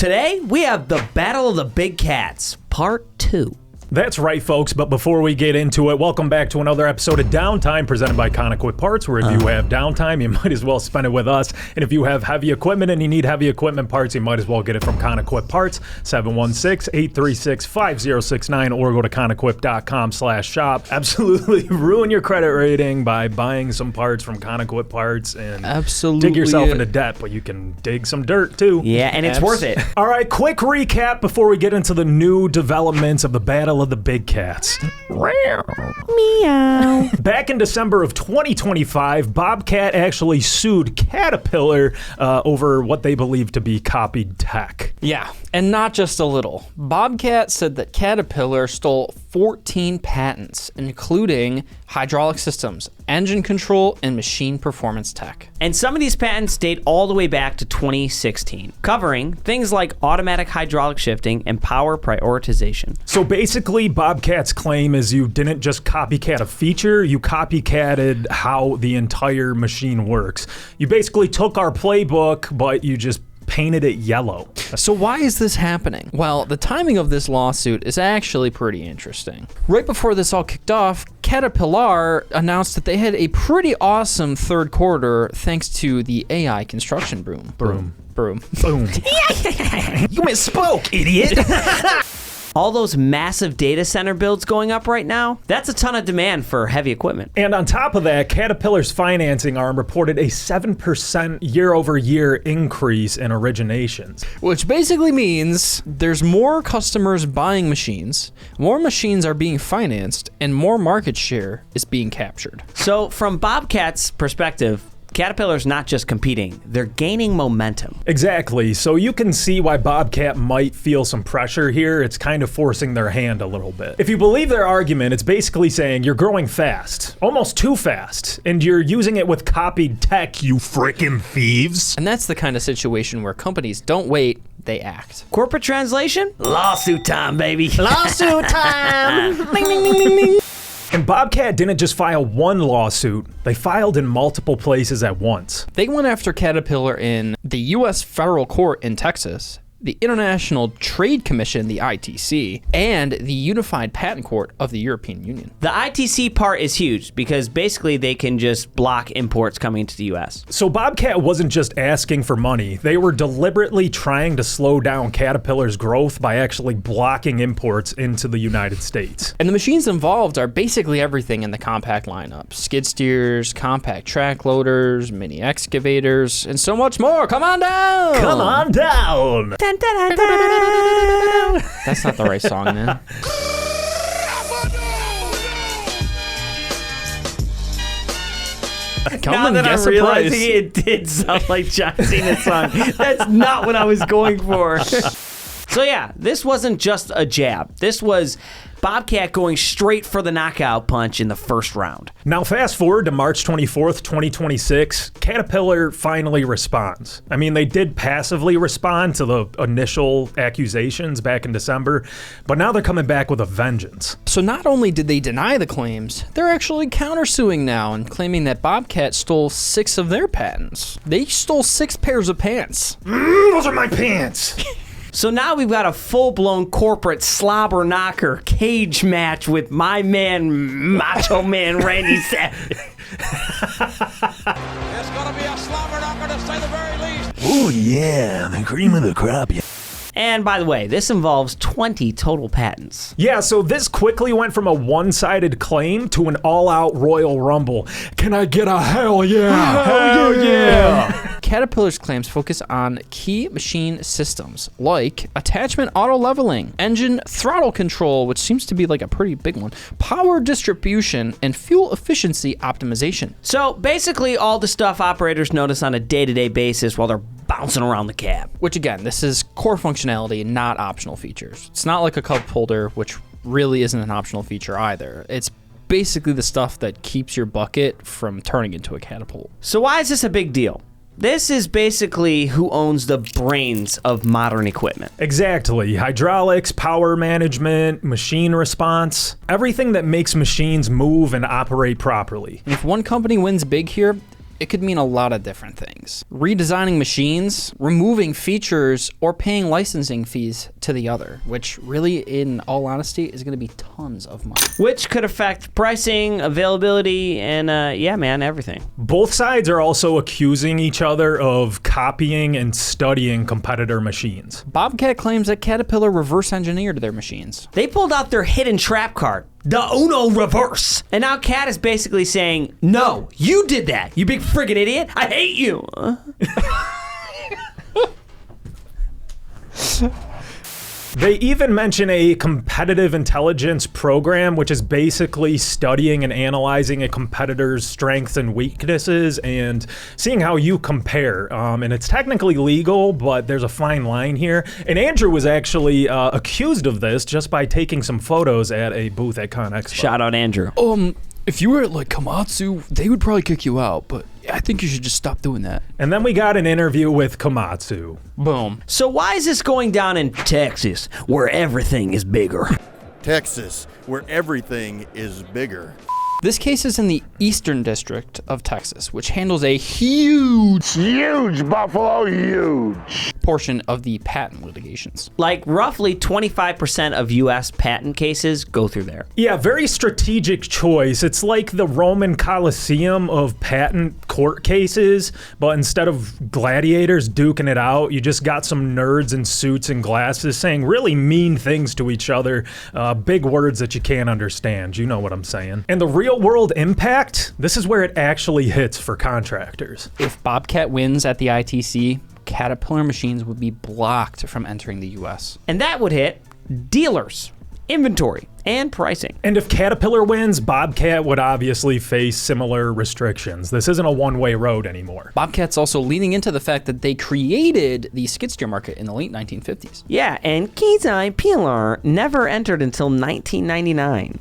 Today, we have the Battle of the Big Cats, Part 2. That's right, folks, but before we get into it, welcome back to another episode of Downtime presented by COUNTERSUES Parts, where if you have downtime, you might as well spend it with us. And if you have heavy equipment and you need heavy equipment parts, you might as well get it from COUNTERSUES Parts, 716-836-5069, or go to COUNTERSUES.com/shop. Absolutely ruin your credit rating by buying some parts from COUNTERSUES Parts and dig yourself into debt, but you can dig some dirt too. Yeah, and it's worth it. All right, quick recap before we get into the new developments of the Battle of the Big Cats. Meow. Back in December of 2025, Bobcat actually sued Caterpillar over what they believe to be copied tech. Yeah, and not just a little. Bobcat said that Caterpillar stole 14 patents, including hydraulic systems, engine control, and machine performance tech. And some of these patents date all the way back to 2016, covering things like automatic hydraulic shifting and power prioritization. So basically, Bobcat's claim is you didn't just copycat a feature, you copycatted how the entire machine works. You basically took our playbook, but you just painted it yellow. So why is this happening? Well, the timing of this lawsuit is actually pretty interesting. Right before this all kicked off, Caterpillar announced that they had a pretty awesome third quarter thanks to the AI construction boom. Boom. Boom. Boom. You misspoke, idiot! All those massive data center builds going up right now, that's a ton of demand for heavy equipment. And on top of that, Caterpillar's financing arm reported a 7% year-over-year increase in originations. Which basically means there's more customers buying machines, more machines are being financed, and more market share is being captured. So from Bobcat's perspective, Caterpillar's not just competing, they're gaining momentum. Exactly, so you can see why Bobcat might feel some pressure here. It's kind of forcing their hand a little bit. If you believe their argument, it's basically saying you're growing fast, almost too fast, and you're using it with copied tech, you frickin' thieves. And that's the kind of situation where companies don't wait, they act. Corporate translation? Lawsuit time, baby. Lawsuit time! Ding, ding, ding, ding, ding. And Bobcat didn't just file one lawsuit, they filed in multiple places at once. They went after Caterpillar in the U.S. federal court in Texas, the International Trade Commission, the ITC, and the Unified Patent Court of the European Union. The ITC part is huge because basically they can just block imports coming into the U.S. So Bobcat wasn't just asking for money, they were deliberately trying to slow down Caterpillar's growth by actually blocking imports into the United States. And the machines involved are basically everything in the compact lineup. Skid steers, compact track loaders, mini excavators, and so much more. Come on down! Come on down! Dun, dun, dun, dun. That's not the right song, man. Now that I'm realizing it did sound like John Cena's song. That's not what I was going for. So yeah, this wasn't just a jab. This was Bobcat going straight for the knockout punch in the first round. Now fast forward to March 24th, 2026, Caterpillar finally responds. I mean, they did passively respond to the initial accusations back in December, but now they're coming back with a vengeance. So not only did they deny the claims, they're actually countersuing now and claiming that Bobcat stole 6 of their patents. They stole 6 pairs of pants. Those are my pants! So now we've got a full-blown corporate slobber knocker cage match with my man, Macho Man Randy Savage. It's gonna be a slobber knocker to say the very least. Oh yeah, the cream of the crop. And by the way, this involves 20 total patents. Yeah, so this quickly went from a one-sided claim to an all-out Royal Rumble. Can I get a hell yeah? Hell yeah! Caterpillar's claims focus on key machine systems like attachment auto leveling, engine throttle control, which seems to be like a pretty big one, power distribution, and fuel efficiency optimization. So basically all the stuff operators notice on a day-to-day basis while they're bouncing around the cab. Which again, this is core functionality, not optional features. It's not like a cup holder, which really isn't an optional feature either. It's basically the stuff that keeps your bucket from turning into a catapult. So why is this a big deal? This is basically who owns the brains of modern equipment. Exactly. Hydraulics, power management, machine response, everything that makes machines move and operate properly. If one company wins big here, it could mean a lot of different things. Redesigning machines, removing features, or paying licensing fees to the other, which really, in all honesty, is going to be tons of money. Which could affect pricing, availability, and everything. Both sides are also accusing each other of copying and studying competitor machines. Bobcat claims that Caterpillar reverse engineered their machines. They pulled out their hidden trap card, the Uno Reverse. And now Cat is basically saying, no, you did that, you big friggin' idiot. I hate you. They even mention a competitive intelligence program, which is basically studying and analyzing a competitor's strengths and weaknesses and seeing how you compare. And it's technically legal, but there's a fine line here. And Andrew was actually accused of this just by taking some photos at a booth at ConExpo. Shout out Andrew. If you were at like Komatsu, they would probably kick you out, but I think you should just stop doing that. And then we got an interview with Komatsu. Boom. So why is this going down in Texas, where everything is bigger? Texas, where everything is bigger. This case is in the Eastern District of Texas, which handles a huge portion of the patent litigations. Like roughly 25% of U.S. patent cases go through there. Yeah, very strategic choice. It's like the Roman Colosseum of patent court cases, but instead of gladiators duking it out, you just got some nerds in suits and glasses saying really mean things to each other, big words that you can't understand. You know what I'm saying. And the real world impact, this is where it actually hits for contractors. If Bobcat wins at the ITC, Caterpillar machines would be blocked from entering the U.S. And that would hit dealers, inventory, and pricing. And if Caterpillar wins, Bobcat would obviously face similar restrictions. This isn't a one-way road anymore. Bobcat's also leaning into the fact that they created the skid steer market in the late 1950s. Yeah, and Caterpillar never entered until 1999.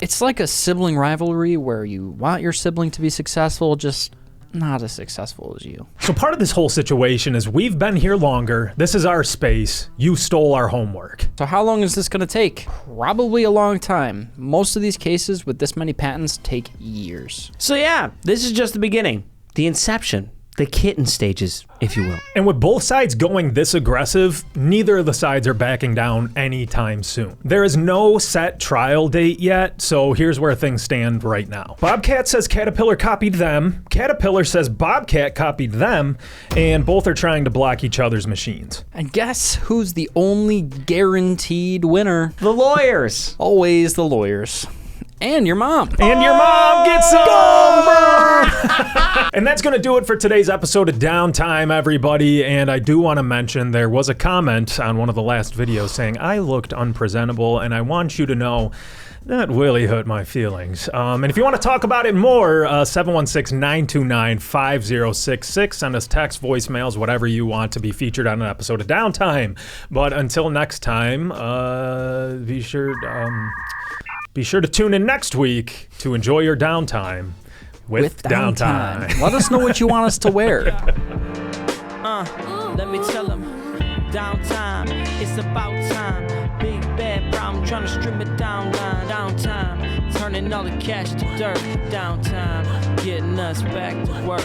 It's like a sibling rivalry where you want your sibling to be successful, just not as successful as you. So part of this whole situation is we've been here longer. This is our space. You stole our homework. So how long is this going to take? Probably a long time. Most of these cases with this many patents take years. So yeah, this is just the beginning, the inception, the kitten stages, if you will. And with both sides going this aggressive, neither of the sides are backing down anytime soon. There is no set trial date yet, so here's where things stand right now. Bobcat says Caterpillar copied them, Caterpillar says Bobcat copied them, and both are trying to block each other's machines. And guess who's the only guaranteed winner? The lawyers. Always the lawyers. And your mom. And your mom gets some! And that's going to do it for today's episode of Downtime, everybody. And I do want to mention there was a comment on one of the last videos saying I looked unpresentable, and I want you to know that really hurt my feelings. And if you want to talk about it more, 716-929-5066. Send us text, voicemails, whatever you want to be featured on an episode of Downtime. But until next time, be sure to tune in next week to enjoy your downtime with Downtime. Let us know what you want us to wear. Let me tell them, downtime, it's about time. Big bad problem, trying to strip it down line. Downtime, turning all the cash to dirt. Downtime, getting us back to work.